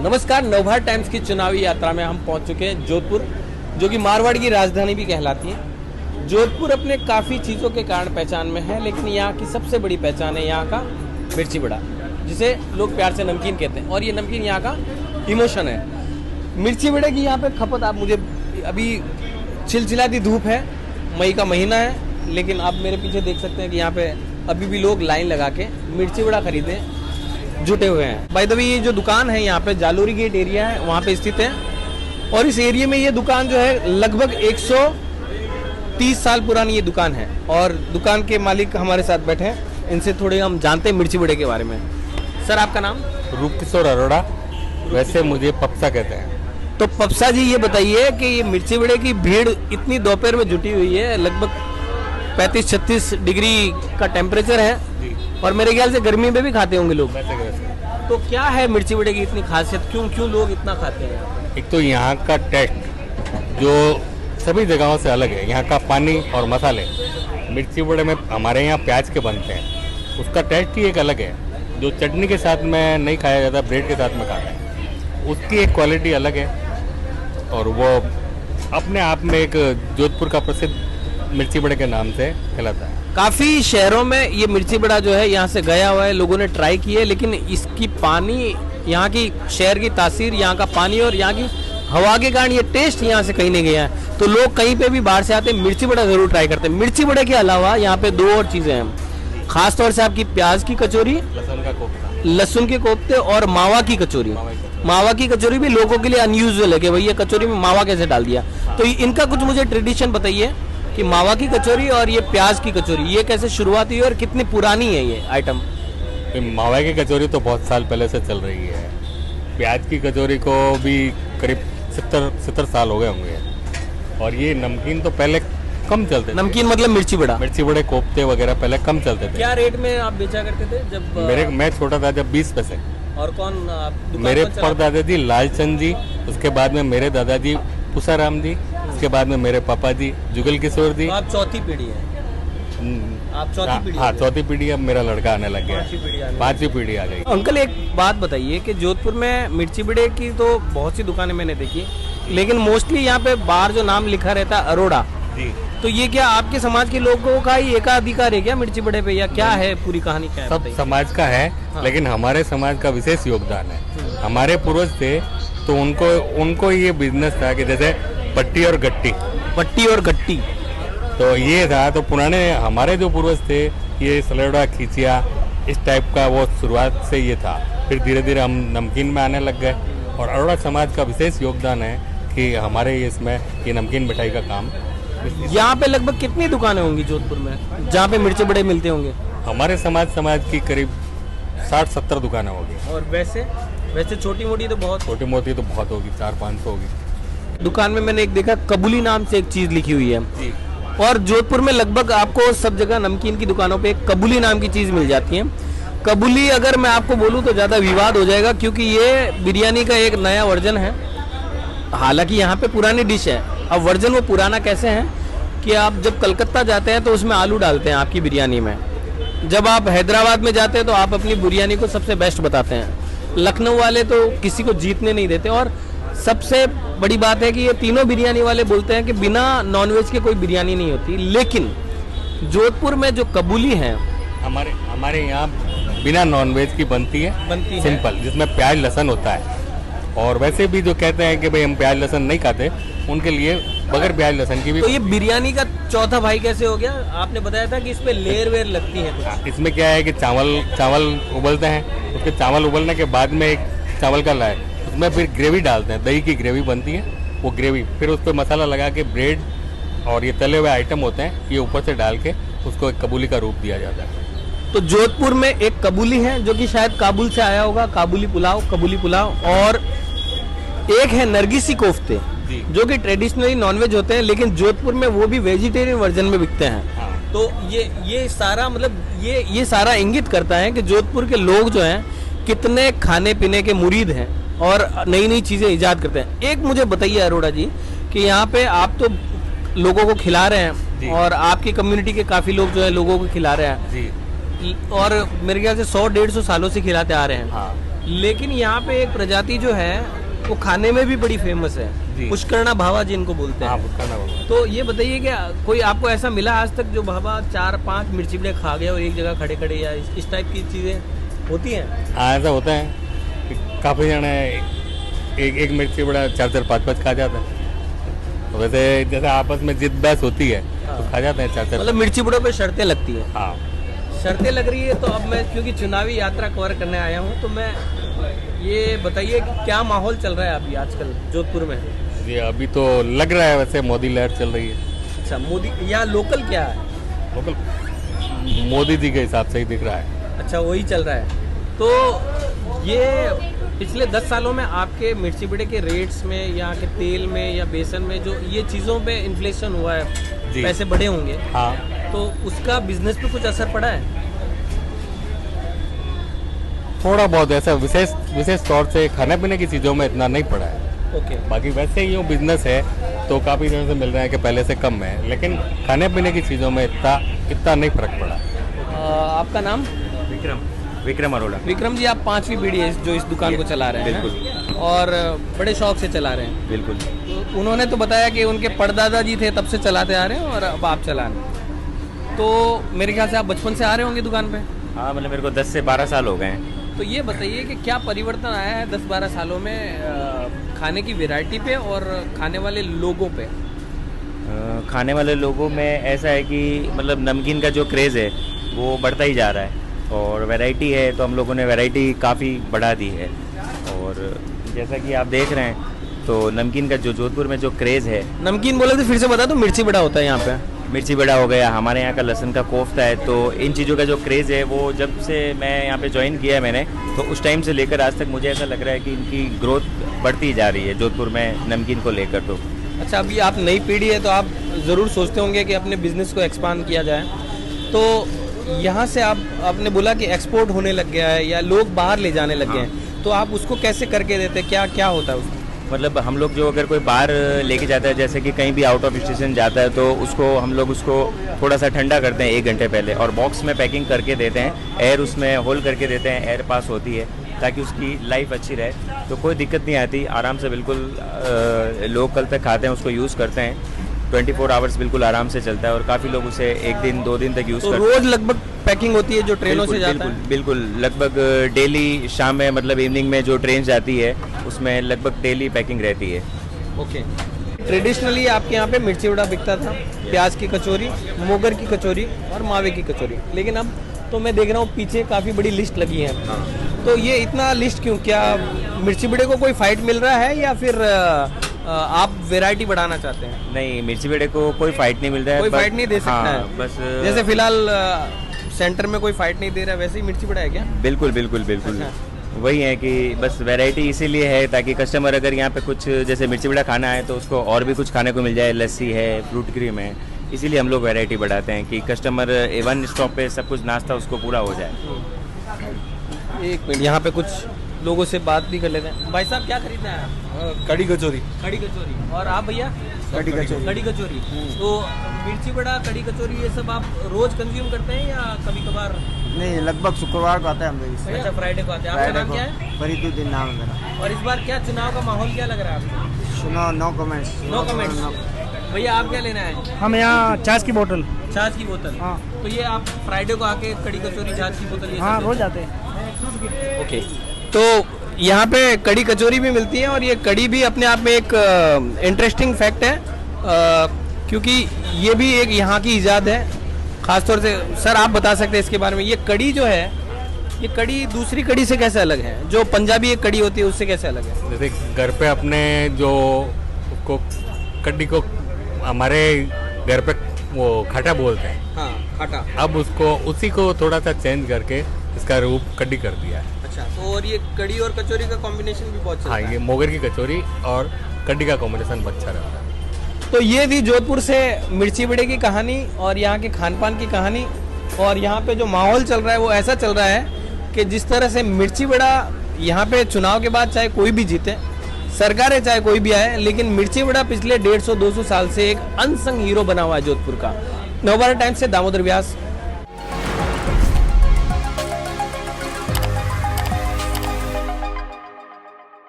नमस्कार, नवभारत टाइम्स की चुनावी यात्रा में हम पहुंच चुके हैं जोधपुर, जो कि मारवाड़ की राजधानी भी कहलाती है। जोधपुर अपने काफ़ी चीज़ों के कारण पहचान में है, लेकिन यहाँ की सबसे बड़ी पहचान है यहाँ का मिर्ची बड़ा, जिसे लोग प्यार से नमकीन कहते हैं। और ये नमकीन यहाँ का इमोशन है। मिर्ची बड़े की यहाँ पे खपत, आप मुझे अभी चिलचिलाती धूप है, मई का महीना है, लेकिन आप मेरे पीछे देख सकते हैं कि यहाँ पे अभी भी लोग लाइन लगा के मिर्ची बड़ा खरीदे जुटे हुए हैं। बाय द वे, ये जो दुकान है यहाँ पे जालोरी गेट एरिया है, वहाँ पे स्थित है। और इस एरिया में ये दुकान जो है लगभग 130 साल पुरानी ये दुकान है। और दुकान के मालिक हमारे साथ बैठे हैं, इनसे थोड़े हम जानते हैं मिर्ची बड़े के बारे में। सर, आपका नाम? रूपकिशोर अरोड़ा, वैसे मुझे पप्सा कहते हैं। तो पप्सा जी, ये बताइए कि ये मिर्ची बड़े की भीड़ इतनी दोपहर में जुटी हुई है, लगभग 35-36 डिग्री का टेम्परेचर है, और मेरे ख्याल से गर्मी में भी खाते होंगे लोग। तो क्या है मिर्ची बड़े की इतनी खासियत, क्यों लोग इतना खाते हैं? एक तो यहाँ का टेस्ट जो सभी जगहों से अलग है। यहाँ का पानी और मसाले, मिर्ची बड़े में हमारे यहाँ प्याज के बनते हैं, उसका टेस्ट ही एक अलग है, जो चटनी के साथ में नहीं खाया जाता, ब्रेड के साथ में खाता है। उसकी एक क्वालिटी अलग है, और वो अपने आप में एक जोधपुर का प्रसिद्ध मिर्ची बड़े के नाम से कहलाता है। काफ़ी शहरों में ये मिर्ची बड़ा जो है यहाँ से गया हुआ है, लोगों ने ट्राई की है, लेकिन इसकी पानी, यहाँ की शहर की तासीर, यहाँ का पानी और यहाँ की हवा के कारण ये टेस्ट यहाँ से कहीं नहीं गया है। तो लोग कहीं पे भी बाहर से आते हैं, मिर्ची बड़ा जरूर ट्राई करते हैं। मिर्ची बड़े के अलावा यहाँ पे दो और चीज़ें हैं, खास तौर से आपकी प्याज की कचौरी, लहसुन का कोफ्ता, लहसुन के कोफ्ते, और मावा की कचौरी। मावा की कचौरी भी लोगों के लिए अनयूजुअल है कि भैया कचौरी में मावा कैसे डाल दिया। तो इनका कुछ मुझे ट्रेडिशन बताइए कि मावा की कचौरी और ये प्याज की कचौरी, ये कैसे शुरुआत हुई और कितनी पुरानी है ये आइटम? मावा की कचौरी तो बहुत साल पहले से चल रही है। प्याज की कचौरी को भी करीब 70 साल हो गए होंगे। और ये नमकीन तो पहले कम चलते थे। नमकीन मतलब मिर्ची बड़ा? मिर्ची बड़े, कोफ्ते वगैरह पहले कम चलते थे। क्या रेट में आप बेचा करते थे जब? मैं छोटा था जब 20 पैसे। और कौन मेरे परदादा जी लालचंद जी, उसके बाद में मेरे दादाजी पुसाराम जी, उसके बाद में मेरे पापा जी जुगल किशोर जी। तो आप चौथी पीढ़ी है? आप चौथी पीढ़ी? हाँ, चौथी पीढ़ी। अब मेरा लड़का आने लग गया, पांचवी पीढ़ी आ गई। अंकल, एक बात बताइए कि जोधपुर में मिर्ची बड़े की तो बहुत सी दुकानें मैंने देखी, लेकिन मोस्टली यहाँ पे बाहर जो नाम लिखा रहता है अरोड़ा जी, तो ये क्या आपके समाज के लोगों का ही एकाधिकार है क्या मिर्ची बड़े पे, या क्या है, पूरी कहानी क्या है? सब समाज का है। हाँ। लेकिन हमारे समाज का विशेष योगदान है। हमारे पूर्वज थे तो उनको ये बिजनेस था कि जैसे पट्टी और गट्टी, पट्टी और गट्टी, तो ये था। तो पुराने हमारे जो पूर्वज थे, ये सलेड़ा, खींचिया, इस टाइप का वो शुरुआत से ये था। फिर धीरे धीरे हम नमकीन में आने लग गए, और अरोड़ा समाज का विशेष योगदान है कि हमारे इसमें ये नमकीन मिठाई का काम। यहाँ पे लगभग कितनी दुकानें होंगी जोधपुर में जहाँ पे मिर्ची बड़े मिलते होंगे? हमारे समाज की करीब 60-70 दुकानें होगी। और वैसे छोटी मोटी तो बहुत? छोटी मोटी तो बहुत होगी, 400-500 होगी। दुकान में मैंने एक देखा, कबूली नाम से एक चीज लिखी हुई है जी। और जोधपुर में लगभग आपको सब जगह नमकीन की दुकानों पे कबूली नाम की चीज मिल जाती है। कबूली अगर मैं आपको बोलूँ तो ज्यादा विवाद हो जाएगा, क्योंकि ये बिरयानी का एक नया वर्जन है। हालांकि यहाँ पे पुरानी डिश है। अब वर्जन वो पुराना कैसे है कि आप जब कलकत्ता जाते हैं तो उसमें आलू डालते हैं आपकी बिरयानी में, जब आप हैदराबाद में जाते हैं तो आप अपनी बिरयानी को सबसे बेस्ट बताते हैं, लखनऊ वाले तो किसी को जीतने नहीं देते। और सबसे बड़ी बात है कि ये तीनों बिरयानी वाले बोलते हैं कि बिना नॉनवेज के कोई बिरयानी नहीं होती। लेकिन जोधपुर में जो कबूली है, हमारे यहाँ बिना नॉनवेज की बनती है सिंपल, जिसमें प्याज लहसुन होता है। और वैसे भी जो कहते हैं कि भाई हम प्याज लहसुन नहीं खाते, उनके लिए बगैर प्याज लहसुन की भी। तो ये बिरयानी का चौथा भाई कैसे हो गया? आपने बताया था कि इस पे लेयर वेयर लगती है। इसमें क्या है कि चावल उबलते हैं, उसके चावल उबलने के बाद में एक चावल का लाए, उसमें फिर ग्रेवी डालते हैं, दही की ग्रेवी बनती है। वो ग्रेवी फिर उस पर मसाला लगा के ब्रेड और ये तले हुए आइटम होते हैं, ये ऊपर से डाल के उसको एक कबूली का रूप दिया जाता है। तो जोधपुर में एक कबूली है जो कि शायद काबुल से आया होगा, कबूली पुलाव, और एक है नरगिसी कोफ्ते जो कि ट्रेडिशनली नॉनवेज होते हैं, लेकिन जोधपुर में वो भी वेजिटेरियन वर्जन में बिकते हैं। हाँ। तो ये सारा मतलब ये सारा इंगित करता है कि जोधपुर के लोग जो हैं कितने खाने पीने के मुरीद हैं और नई नई चीजें इजाद करते हैं। एक मुझे बताइए अरोड़ा जी कि यहाँ पे आप तो लोगों को खिला रहे हैं और आपकी कम्युनिटी के काफी लोग जो है लोगों को खिला रहे हैं जी। और मेरे ख्याल से 100-150 सालों से खिलाते आ रहे हैं। हाँ। लेकिन यहाँ पे एक प्रजाति जो है वो खाने में भी बड़ी फेमस है, जी। पुष्करना भावा जिनको बोलते हाँ, हैं। पुष्करना भावा। तो ये बताइए कि कोई आपको ऐसा मिला आज तक जो भावा 4-5 मिर्ची बड़े खा गए और एक जगह खड़े खड़े, या इस टाइप की चीजें होती हैं? हाँ, ऐसा होता है कि काफ़ी जने एक मिर्ची बड़ा 4-5 खा जाते हैं। तो वैसे जैसे आपस में जिद बहस होती है तो खा जाते हैं 4-4। मतलब मिर्ची बड़ों पे शर्तें लगती हैं। हाँ, शर्तें लग रही है। तो अब मैं क्योंकि चुनावी यात्रा कवर करने आया हूँ, तो मैं ये बताइए कि क्या माहौल चल रहा है अभी आजकल जोधपुर में? ये अभी तो लग रहा है वैसे मोदी लहर चल रही है। अच्छा, मोदी यहाँ लोकल क्या है? लोकल मोदी जी के हिसाब से ही दिख रहा है। अच्छा, वही चल रहा है। तो ये पिछले 10 सालों में आपके मिर्ची बड़े के रेट्स में, यहाँ के तेल में या बेसन में, जो ये चीज़ों पे इन्फ्लेशन हुआ है, जी। पैसे बढ़े होंगे, हाँ, तो उसका बिजनेस पे कुछ असर पड़ा है? थोड़ा बहुत ऐसा विशेष तौर से खाने पीने की चीज़ों में इतना नहीं पड़ा है। ओके। बाकी वैसे ही यूँ बिजनेस है तो काफ़ी दिनों से मिल रहा है कि पहले से कम है, लेकिन खाने पीने की चीज़ों में इतना नहीं फर्क पड़ा। आपका नाम? विक्रम अरोड़ा। विक्रम जी, आप 5वीं पीढ़ी है जो इस दुकान को चला रहे हैं? बिल्कुल। और बड़े शौक से चला रहे हैं? बिल्कुल। तो उन्होंने तो बताया कि उनके परदादा जी थे तब से चलाते आ रहे हैं और अब आप चला रहे हैं। तो मेरे ख्याल से आप बचपन से आ रहे होंगे दुकान पे? हाँ, मतलब मेरे को 10 से 12 साल हो गए हैं। तो ये बताइए कि क्या परिवर्तन आया है 10-12 सालों में खाने की वैरायटी पे और खाने वाले लोगों पे? खाने वाले लोगों में ऐसा है कि मतलब नमकीन का जो क्रेज़ है वो बढ़ता ही जा रहा है, और वैरायटी है तो हम लोगों ने वैरायटी काफ़ी बढ़ा दी है। और जैसा कि आप देख रहे हैं तो नमकीन का जो जोधपुर में जो क्रेज़ है, नमकीन बोले तो फिर से बता दो, मिर्ची बड़ा होता है यहाँ पे। मिर्ची बड़ा हो गया, हमारे यहाँ का लहसुन का कोफ्ता है। तो इन चीज़ों का जो क्रेज़ है वो जब से मैं यहाँ पे ज्वाइन किया है मैंने, तो उस टाइम से लेकर आज तक मुझे ऐसा लग रहा है कि इनकी ग्रोथ बढ़ती जा रही है जोधपुर में नमकीन को लेकर। तो अच्छा, अभी आप नई पीढ़ी है तो आप ज़रूर सोचते होंगे कि अपने बिजनेस को एक्सपांड किया जाए। तो यहाँ से आपने बोला कि एक्सपोर्ट होने लग गया है या लोग बाहर ले जाने लग गए हैं, तो आप उसको कैसे करके देते हैं? क्या होता है उसमें? मतलब हम लोग जो अगर कोई बाहर लेके जाता है, जैसे कि कहीं भी आउट ऑफ स्टेशन जाता है, तो हम लोग उसको थोड़ा सा ठंडा करते हैं 1 घंटे पहले, और बॉक्स में पैकिंग करके देते हैं, एयर उसमें होल्ड करके देते हैं, एयर पास होती है ताकि उसकी लाइफ अच्छी रहे। तो कोई दिक्कत नहीं आती, आराम से बिल्कुल लोग कल तक खाते हैं, उसको यूज़ करते हैं। 24 आवर्स बिल्कुल आराम से चलता है, और काफ़ी लोग उसे 1 दिन 2 दिन तक यूज़ तो करते हैं। रोज लगभग पैकिंग होती है जो ट्रेनों से जाता है? बिल्कुल लगभग डेली शाम में, मतलब इवनिंग में जो ट्रेन जाती है उसमें लगभग डेली पैकिंग रहती है। ओके। ट्रेडिशनली आपके यहाँ पे मिर्ची बड़ा बिकता था, प्याज की कचौरी, मोगर की कचौरी और मावे की कचौरी, लेकिन अब तो मैं देख रहा हूँ पीछे काफ़ी बड़ी लिस्ट लगी है। तो ये इतना लिस्ट क्यों? क्या मिर्ची बड़े को कोई फाइट मिल रहा है या फिर आप वैरायटी बढ़ाना चाहते हैं? नहीं, मिर्ची बड़े को कोई फाइट नहीं मिल रहा है। कोई फाइट नहीं दे सकता हाँ, है? बस जैसे फिलहाल सेंटर में कोई फाइट नहीं दे रहा, वैसे ही मिर्ची बड़ा है क्या? बिल्कुल बिल्कुल बिल्कुल। अच्छा। वही है कि बस वैरायटी इसीलिए है ताकि कस्टमर अगर यहाँ पे कुछ जैसे मिर्ची बड़ा खाना है तो उसको और भी कुछ खाने को मिल जाए। लस्सी है, फ्रूट क्रीम है, इसीलिए हम लोग वैरायटी बढ़ाते हैं कि कस्टमर वन स्टॉप पे सब कुछ नाश्ता उसको पूरा हो जाए। 1 मिनट, यहाँ पे कुछ लोगों से बात भी कर लेते हैं। भाई साहब, क्या खरीदना है? कड़ी कचौरी। कड़ी कचौरी। और आप भैया? कड़ी कचौरी। कड़ी कचौरी। तो मिर्ची बड़ा, कड़ी कचौरी, ये सब आप रोज कंज्यूम करते हैं या कभी कभार? नहीं, लगभग शुक्रवार को आता है हम लोग इससे। अच्छा, फ्राइडे को आते हैं। आपका नाम क्या है? फरीदुद्दीन नाम है मेरा। और इस बार क्या चुनाव का माहौल क्या लग रहा है आपको? सुनो, नो कमेंट्स। No comments. भैया, आप क्या लेना है? हम यहाँ छाछ की बोतल। छाछ की बोतल? हाँ। तो ये आप फ्राइडे को आके कड़ी कचौरी, छाछ की बोतल ये हाँ, सब रोज लेते आते हैं। ओके। तो यहाँ पे कड़ी कचौरी भी मिलती है, और ये कड़ी भी अपने आप में एक इंटरेस्टिंग फैक्ट है, क्योंकि ये भी एक यहाँ की इजाद है खासतौर से। सर, आप बता सकते हैं इसके बारे में? ये कड़ी जो है, ये कड़ी दूसरी कड़ी से कैसे अलग है? जो पंजाबी एक कड़ी होती है उससे कैसे अलग है? जैसे घर पे अपने जो उसको कड्डी को हमारे घर पे वो खाटा बोलते हैं। हाँ, खाटा। अब उसको उसी को थोड़ा सा चेंज करके इसका रूप कड्डी कर दिया है। अच्छा, तो और ये कड़ी और कचौरी का कॉम्बिनेशन भी बहुत चलता हाँ, है। ये मोगर की कचौरी और कड्डी का कॉम्बिनेशन अच्छा रहता है। तो ये थी जोधपुर से मिर्ची बड़े की कहानी और यहाँ के खान पान की कहानी। और यहाँ पे जो माहौल चल रहा है वो ऐसा चल रहा है कि जिस तरह से मिर्ची बड़ा यहाँ पे चुनाव के बाद चाहे कोई भी जीते, सरकारें चाहे कोई भी आए, लेकिन मिर्ची बड़ा पिछले 150-200 साल से एक अनसंग हीरो बना हुआ है जोधपुर का। नवभारत टाइम्स से दामोदर व्यास।